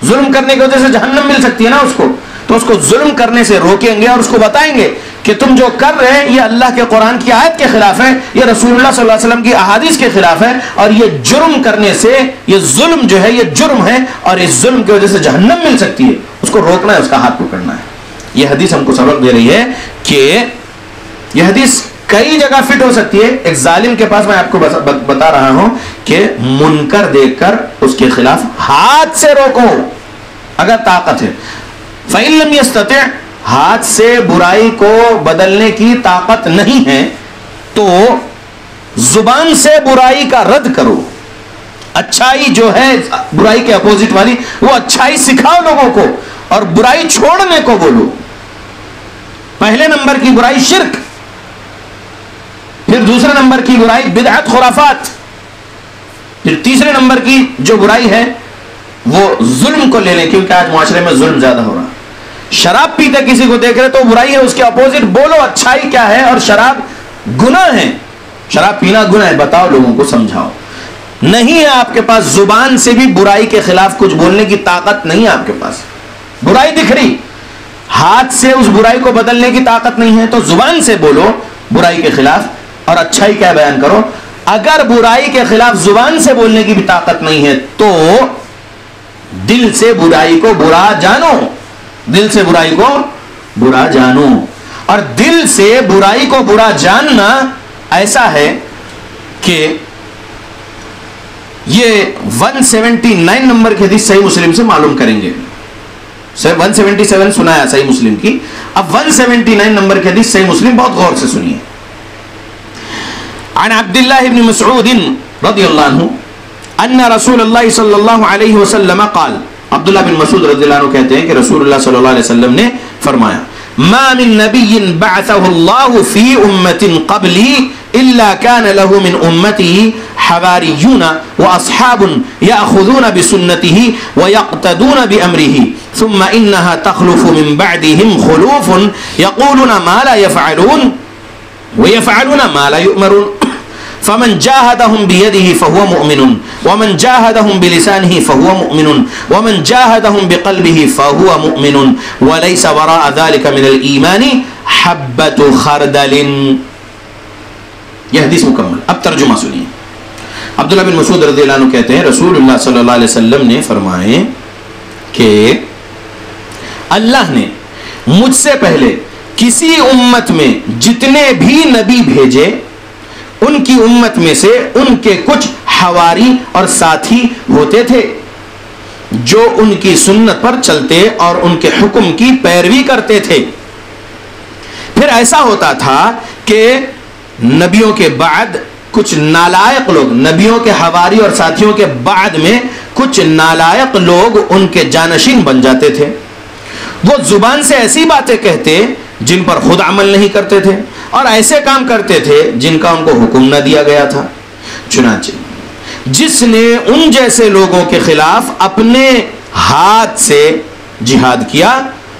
जुल्म करने की वजह से जहन्नम मिल सकती है ना उसको, तो उसको जुल्म करने से रोकेंगे और उसको बताएंगे कि तुम जो कर रहे हैं ये अल्लाह के कुरान की आयत के खिलाफ है, ये रसूलुल्लाह सल्लल्लाहु अलैहि वसल्लम की अहादीस के खिलाफ है, और ये जुर्म करने से, ये जुल्म जो है ये जुर्म है और इस जुल्म की वजह से जहन्नम मिल सकती है। उसको रोकना है, उसका हाथ पकड़ना है। यह हदीस हमको सबक दे रही है कि यह हदीस कई जगह फिट हो सकती है। एक जालिम के पास मैं आपको बता रहा हूं कि मुनकर देखकर उसके खिलाफ हाथ से रोको अगर ताकत है। फ़इन लम यस्तति', हाथ से बुराई को बदलने की ताकत नहीं है तो जुबान से बुराई का रद्द करो। अच्छाई जो है बुराई के अपोजिट वाली, वो अच्छाई सिखाओ लोगों को और बुराई छोड़ने को बोलो। पहले नंबर की बुराई शिर्क, फिर दूसरे नंबर की बुराई बिदअत खुराफात, फिर तीसरे नंबर की जो बुराई है वो जुल्म को ले लें, क्योंकि आज मुआशरे में जुल्म ज्यादा हो रहा। शराब पीते किसी को देख रहे तो बुराई है, उसके अपोजिट बोलो अच्छाई क्या है और शराब गुनाह है। शराब पीना गुनाह है, बताओ लोगों को, समझाओ। नहीं है आपके पास, जुबान से भी बुराई के खिलाफ कुछ बोलने की ताकत नहीं है आपके पास। बुराई दिख रही, हाथ से उस बुराई को बदलने की ताकत नहीं है, तो जुबान से बोलो बुराई के खिलाफ और अच्छाई क्या बयान करो। अगर बुराई के खिलाफ जुबान से बोलने की भी ताकत नहीं है तो दिल से बुराई को बुरा जानो, दिल से बुराई को बुरा जानो। और दिल से बुराई को बुरा जानना ऐसा है कि ये 179 नंबर की हदीस सही मुस्लिम से मालूम करेंगे। 177 सुनाया सही मुस्लिम की, अब 179 नंबर की हदीस सही मुस्लिम, बहुत गौर से सुनिए। अन अब्दुल्लाह इब्न मसऊद रज़ियल्लाहु अन्हु अन्ना रसूलुल्लाह सल्लल्लाहु अलैहि वसल्लम क़ाल, अब्दुल्लाह बिन मसूद रज़ियल्लाहु अन्हु कहते हैं कि रसूलुल्लाह सल्लल्लाहु अलैहि वसल्लम ने फरमाया, मा मिन नबिय्यिन बअसहुल्लाहु फी उम्मतिन क़ब्ली इल्ला कान लहु मिन उम्मतिही हवारियून व अस्हाबुन याखुदून बिसुन्नतिही व यक़्तदून बिअम्रिही सुम्मा इन्नहा तख़लुफु मिन बअदिहिम खुलूफुन यक़ूलून मा ला यफ़अलून व यफ़अलून मा ला युअमरून फमन जाहदहुम बियदिही फहुव मुअमिनुन वमन जाहदहुम बिलिसानिही फहुव मुअमिनुन वमन जाहदहुम बिक़ल्बिही फहुव मुअमिनुन व लैसा वराअ ज़ालिका मिनल ईमानी हब्बतु खरदलिन। यह हदीस मुकम्मल। अब तर्जुमा सुनिए। अब्दुल्लाह बिन मसूद रज़ियल्लाहु अन्हु कहते हैं रसूलुल्लाह सल्लल्लाहु अलैहि वसल्लम ने फरमाए कि अल्लाह ने मुझसे पहले किसी उम्मत में जितने भी नबी भेजे उनकी उम्मत में से उनके कुछ हवारी और साथी होते थे जो उनकी सुन्नत पर चलते और उनके हुक्म की पैरवी करते थे। फिर ऐसा होता था कि नबियों के बाद कुछ नालायक लोग, नबियों के हवारी और साथियों के बाद में कुछ नालायक लोग उनके जानशीन बन जाते थे। वो जुबान से ऐसी बातें कहते जिन पर खुद अमल नहीं करते थे और ऐसे काम करते थे जिनका उनको हुक्म न दिया गया था। चुनांचे जिसने उन जैसे लोगों के खिलाफ अपने हाथ से जिहाद किया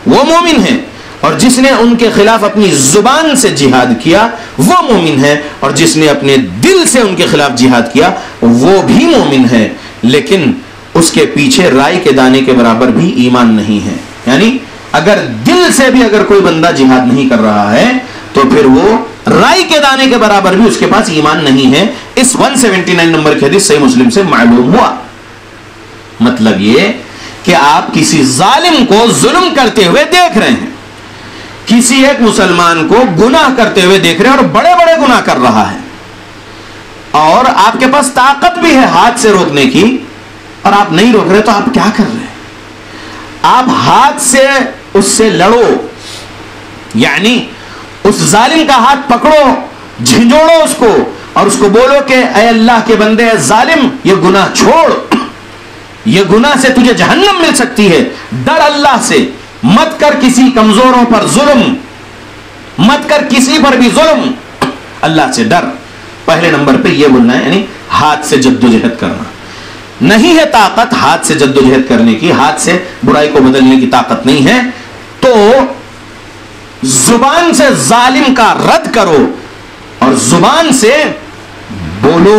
वो मोमिन है, और जिसने उनके खिलाफ अपनी जुबान से जिहाद किया वो मोमिन है, और जिसने अपने दिल से उनके खिलाफ जिहाद किया वो भी मोमिन है, लेकिन उसके पीछे राई के दाने के बराबर भी ईमान नहीं है। यानी अगर दिल से भी अगर कोई बंदा जिहाद नहीं कर रहा है तो फिर वो राई के दाने के बराबर भी उसके पास ईमान नहीं है। इस 179 नंबर की हदीस सही मुस्लिम से मालूम हुआ। मतलब ये कि आप किसी जालिम को जुल्म करते हुए देख रहे हैं, किसी एक मुसलमान को गुनाह करते हुए देख रहे हैं और बड़े बड़े गुनाह कर रहा है, और आपके पास ताकत भी है हाथ से रोकने की, और आप नहीं रोक रहे, तो आप क्या कर रहे हैं? आप हाथ से उससे लड़ो, यानी उस जालिम का हाथ पकड़ो, झिंझोड़ो उसको और उसको बोलो कि ऐ अल्लाह के बंदे जालिम, ये गुनाह छोड़, ये गुनाह से तुझे जहन्नम मिल सकती है, डर अल्लाह से, मत कर किसी कमजोरों पर जुल्म, मत कर किसी पर भी जुल्म, अल्लाह से डर। पहले नंबर पे ये बोलना है, यानी हाथ से जद्दोजहद करना। नहीं है ताकत हाथ से जद्दोजहद करने की, हाथ से बुराई को बदलने की ताकत नहीं है, तो जुबान से जालिम का रद्द करो और जुबान से बोलो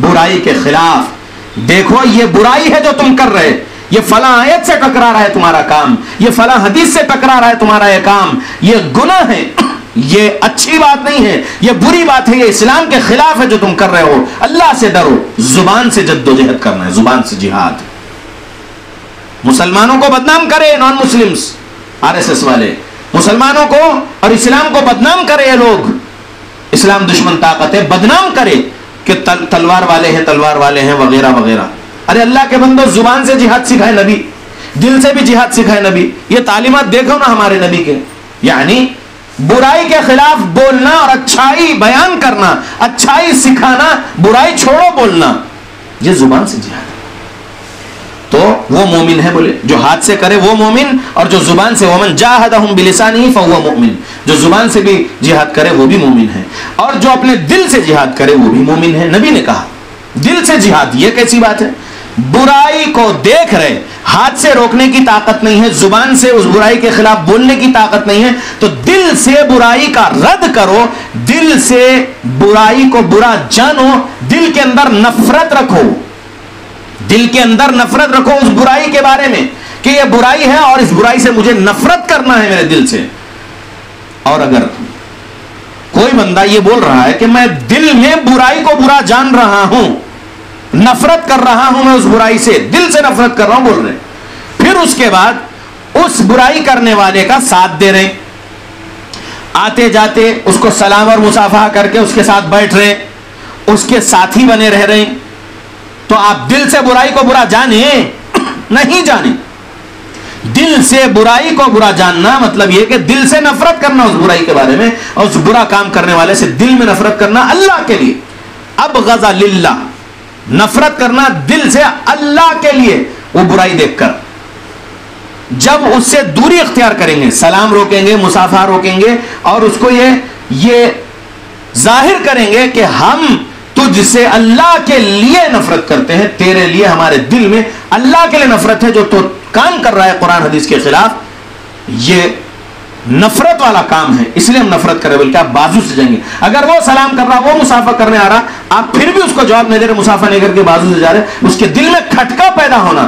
बुराई के खिलाफ। देखो ये बुराई है जो तुम कर रहे, ये फलां आयत से टकरा रहा है तुम्हारा काम, ये फलां हदीस से टकरा रहा है तुम्हारा ये काम, ये गुनाह है, ये अच्छी बात नहीं है, ये बुरी बात है, ये इस्लाम के खिलाफ है जो तुम कर रहे हो। अल्लाह से डरो, जुबान से जद्दोजहद करना है, जुबान से जिहाद। मुसलमानों को बदनाम करे नॉन मुस्लिम्स, आरएसएस वाले, मुसलमानों को और इस्लाम को बदनाम करे ये लोग, इस्लाम दुश्मन ताकत है, बदनाम करे कि तलवार वाले हैं, तलवार वाले हैं वगैरह वगैरह। अरे अल्लाह के बंदो, जुबान से जिहाद सिखाए नबी, दिल से भी जिहाद सिखाए नबी। ये तालीमात देखो ना हमारे नबी के, यानी बुराई के खिलाफ बोलना और अच्छाई बयान करना, अच्छाई सिखाना, बुराई छोड़ो बोलना, ये जुबान से जिहाद। तो वो मोमिन है, बोले जो हाथ से करे वो मोमिन, और जो जुबान से, वमन जाहदहुम बिलिसानिही फहुव मुमिन, जो जुबान से भी जिहाद करे वो भी मोमिन है, और जो अपने दिल से जिहाद करे वो भी मोमिन है। नबी ने कहा दिल से जिहाद, ये कैसी बात है? बुराई को देख रहे, हाथ से रोकने की ताकत नहीं है, जुबान से उस बुराई के खिलाफ बोलने की ताकत नहीं है, तो दिल से बुराई का रद्द करो, दिल से बुराई को बुरा जानो, दिल के अंदर नफरत रखो, दिल के अंदर नफरत रखो उस बुराई के बारे में कि यह बुराई है और इस बुराई से मुझे नफरत करना है मेरे दिल से। और अगर कोई बंदा यह बोल रहा है कि मैं दिल में बुराई को बुरा जान रहा हूं, नफरत कर रहा हूं, मैं उस बुराई से दिल से नफरत कर रहा हूं, बोल रहे, फिर उसके बाद उस बुराई करने वाले का साथ दे रहे, आते जाते उसको सलाम और मुसाफा करके उसके साथ बैठ रहे, उसके साथी बने रह रहे, तो आप दिल से बुराई को बुरा जाने नहीं जाने। दिल से बुराई को बुरा जानना मतलब यह कि दिल से नफरत करना उस बुराई के बारे में, और उस बुरा काम करने वाले से दिल में नफरत करना अल्लाह के लिए। अब गज़ा लिल्लाह, नफरत करना दिल से अल्लाह के लिए वो बुराई देखकर। जब उससे दूरी इख्तियार करेंगे, सलाम रोकेंगे, मुसाफा रोकेंगे और उसको ये जाहिर करेंगे कि हम तुझसे अल्लाह के लिए नफरत करते हैं, तेरे लिए हमारे दिल में अल्लाह के लिए नफरत है, जो तो काम कर रहा है कुरान हदीस के खिलाफ, ये नफरत वाला काम है, इसलिए हम नफरत करें, बल्कि आप बाजू से जाएंगे। अगर वो सलाम कर रहा, वो मुसाफा करने आ रहा, आप फिर भी उसको जवाब नहीं दे रहे, मुसाफा नहीं करके बाजू से जा रहे, उसके दिल में खटका पैदा होना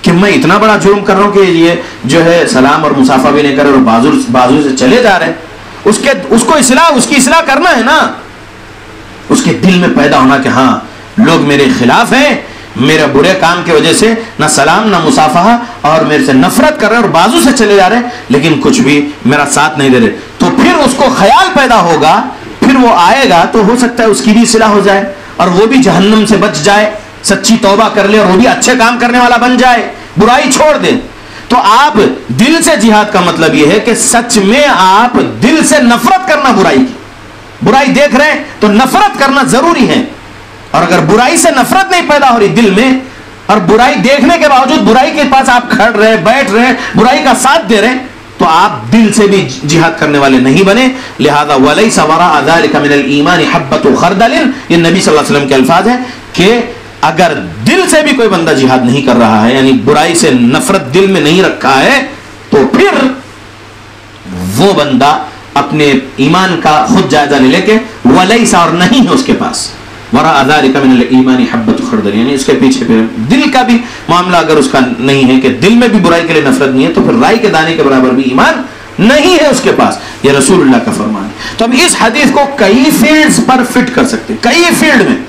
कि मैं इतना बड़ा जुर्म कर रहा हूं कि ये जो है सलाम और मुसाफा भी नहीं कर रहे और बाजू से चले जा रहे, उसको उसकी इस्लाह करना है ना। उसके दिल में पैदा होना कि हाँ, लोग मेरे खिलाफ हैं, मेरे बुरे काम की वजह से ना सलाम ना मुसाफा, और मेरे से नफरत कर रहे हैं और बाजू से चले जा रहे हैं, लेकिन कुछ भी मेरा साथ नहीं दे रहे। तो फिर उसको ख्याल पैदा होगा, फिर वो आएगा तो हो सकता है उसकी भी इस्लाह हो जाए और वो भी जहन्नम से बच जाए, सच्ची तौबा कर ले और वो भी अच्छे काम करने वाला बन जाए, बुराई छोड़ दे। तो आप दिल से जिहाद का मतलब यह है कि सच में आप दिल से नफरत करना बुराई की, बुराई देख रहे हैं तो नफरत करना जरूरी है। और अगर बुराई से नफरत नहीं पैदा हो रही दिल में, और बुराई देखने के बावजूद बुराई के पास आप खड़ रहे, बैठ रहे, बुराई का साथ दे रहे, तो आप दिल से भी जिहाद करने वाले नहीं बने। लिहाजा वलैसा वराअ ज़ालिका मिनल ईमान हब्बतु खरदलिन, ये नबी सल्लल्लाहु अलैहि वसल्लम के अल्फाज हैं कि अगर दिल से भी कोई बंदा जिहाद नहीं कर रहा है, यानी बुराई से नफरत दिल में नहीं रखा है, तो फिर वो बंदा अपने ईमान का खुद जायजा ले लेके वलैसा, और नहीं है उसके पास, वराअ ज़ालिका मिनल ईमान हब्बतु खरदल, यानी उसके पीछे फिर दिल का भी मामला अगर उसका नहीं है कि दिल में भी बुराई के लिए नफरत नहीं है, तो फिर राई के दाने के बराबर भी ईमान नहीं है उसके पास। यह रसूलुल्लाह का फरमान है। तो अब इस हदीस को कई फील्ड्स पर फिट कर सकते हैं, कई फील्ड में।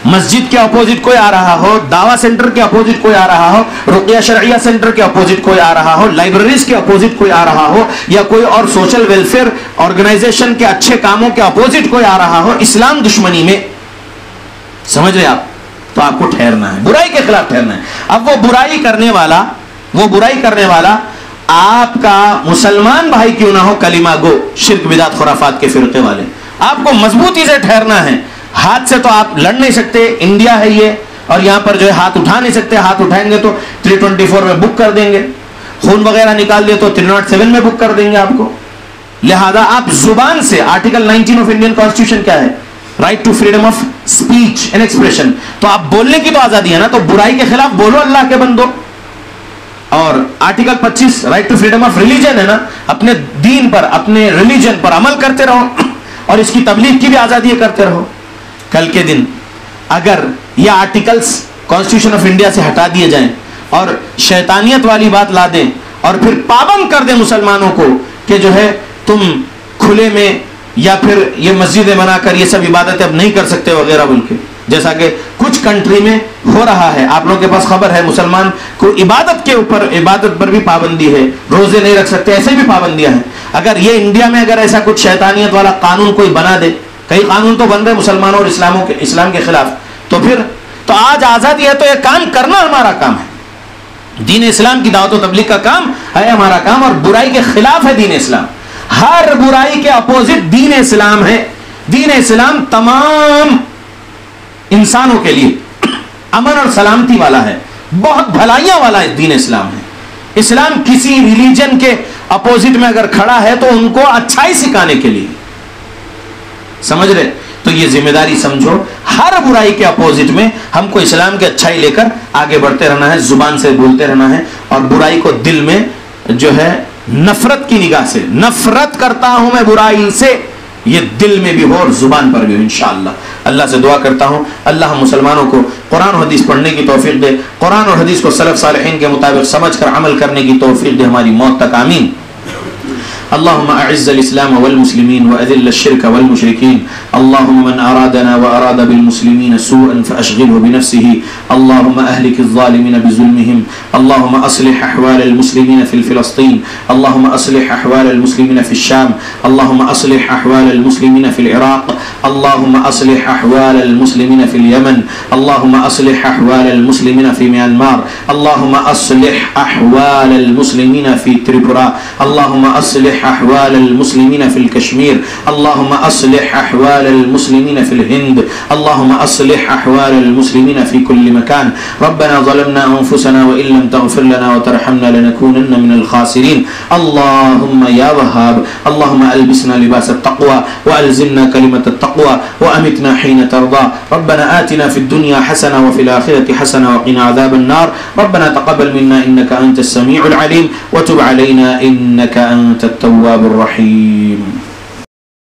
मस्जिद के अपोजिट कोई आ रहा हो, दावा सेंटर के अपोजिट कोई आ रहा हो, रुक़या शरइया सेंटर के अपोजिट कोई आ रहा हो, लाइब्रेरीज के अपोजिट कोई आ रहा हो, या कोई और सोशल वेलफेयर ऑर्गेनाइजेशन के अच्छे कामों के अपोजिट कोई आ रहा हो, इस्लाम दुश्मनी में, समझ रहे आप, तो आपको ठहरना है, बुराई के खिलाफ ठहरना है। अब वो बुराई करने वाला आपका मुसलमान भाई क्यों ना हो, कलिमा गो, शिर्क बिदात खुराफात के फिरके वाले, आपको मजबूती से ठहरना है। हाथ से तो आप लड़ नहीं सकते, इंडिया है ये, और यहां पर जो है हाथ उठा नहीं सकते, हाथ उठाएंगे तो 324 में बुक कर देंगे, खून वगैरह निकाल दिए तो 307 में बुक कर देंगे आपको। लिहाजा आप जुबान से, आर्टिकल 19 ऑफ इंडियन कॉन्स्टिट्यूशन क्या है, right to freedom of speech and expression, तो आप बोलने की तो आजादी है ना, तो बुराई के खिलाफ बोलो अल्लाह के बंदो। और article 25 right to freedom of religion है ना, अपने दीन पर, अपने रिलीजन पर अमल करते रहो और इसकी तबलीग की भी आजादी करते रहो। कल के दिन अगर ये आर्टिकल्स कॉन्स्टिट्यूशन ऑफ इंडिया से हटा दिए जाएं और शैतानियत वाली बात ला दें और फिर पाबंद कर दें मुसलमानों को कि जो है तुम खुले में या फिर ये मस्जिदें बनाकर ये सब इबादतें अब नहीं कर सकते वगैरह बोल के, जैसा कि कुछ कंट्री में हो रहा है, आप लोगों के पास खबर है, मुसलमान को इबादत पर भी पाबंदी है, रोजे नहीं रख सकते, ऐसे भी पाबंदियां हैं। अगर ये इंडिया में अगर ऐसा कुछ शैतानियत वाला कानून कोई बना दे, कई कानून तो बन रहे मुसलमानों और इस्लाम के खिलाफ, तो फिर तो आज आजादी है तो ये काम करना हमारा काम है, दीन इस्लाम की दावत व तबलीग का काम है हमारा काम, और बुराई के खिलाफ है दीन इस्लाम, हर बुराई के अपोजिट दीन इस्लाम है। दीन इस्लाम तमाम इंसानों के लिए अमन और सलामती वाला है, बहुत भलाइयां वाला है दीन इस्लाम है। इस्लाम किसी रिलीजन के अपोजिट में अगर खड़ा है तो उनको अच्छाई सिखाने के लिए, समझ रहे, तो ये जिम्मेदारी समझो, हर बुराई के अपोजिट में हमको इस्लाम की अच्छाई लेकर आगे बढ़ते रहना है, जुबान से बोलते रहना है, और बुराई को दिल में जो है नफरत की निगाह से, नफरत करता हूं मैं बुराई से, ये दिल में भी हो और जुबान पर भी हो इंशाअल्लाह। अल्लाह से दुआ करता हूं अल्लाह हम मुसलमानों को कुरान और हदीस पढ़ने की तौफीक दे, कुरान और हदीस को सलफ सालिहीन के मुताबिक समझकर अमल करने की तौफीक दे हमारी मौत तक, आमीन। अल्लाहुम्मा अइज़्ज़िल इस्लाम वल मुस्लिमीन व अज़िल्ल शिर्क वल मुशरिकीन। अल्लाहुम्मा मन अरादना व अराद बिल मुस्लिमीन सूअन फअशग़िलहु बिनफ्सिही। अल्लाहुम्मा अहलिकिज़ ज़ालिमीन बिज़ुल्मिहिम। अल्लाहुम्मा अस्लिह अहवालल मुस्लिमीन फ़िल फ़िलस्तीन। अल्लाहुम्मा अस्लिह अहवालल मुस्लिमीन फ़िश शाम। अल्लाहुम्मा अस्लिह अहवालल मुस्लिमीन फ़िल इराक़। अल्लाहुम्मा अस्लिह अहवालल मुस्लिमीन फ़िल यमन। अल्लाहुम्मा अस्लिह अहवालल मुस्लिमीन फ़ी म्यांमार। अल्लाहुम्मा अस्लिह अहवालल मुस्लिमीन फ़ी त्रिपुरा। अल्लाहुम्मा अस्लिह अहवालल मुस्लिमीन फ़िल कश्मीर। अल्लाहुम्मा अस्लिह अहवालल मुस्लिमीन फ़िल हिंद। अल्लाहुम्मा अस्लिह अहवालल मुस्लिमीन फ़ी कुल्लि मकान। रब्बना ज़लमना अनफुसना व इल्लम तग़फिर लना व तरहमना लनकूनन्ना मिनल ख़ासिरीन। अल्लाहुम्मा या वहाब अल्लाहुम्मा अल्बिसना लिबासत तक़वा व अलज़िमना कलिमतत तक़वा व अमितनाहीन तर्दा। रब्बना आतिना फ़िद दुनिया हसना व फ़िल आखिरति हसना व क़िना अज़ाबन नार। रब्बना तक़ब्बल मिन्ना इन्नका अंतस समीउल अलीम व तुब अलैना इन्नका अंतत तव्वाबुर रहीम।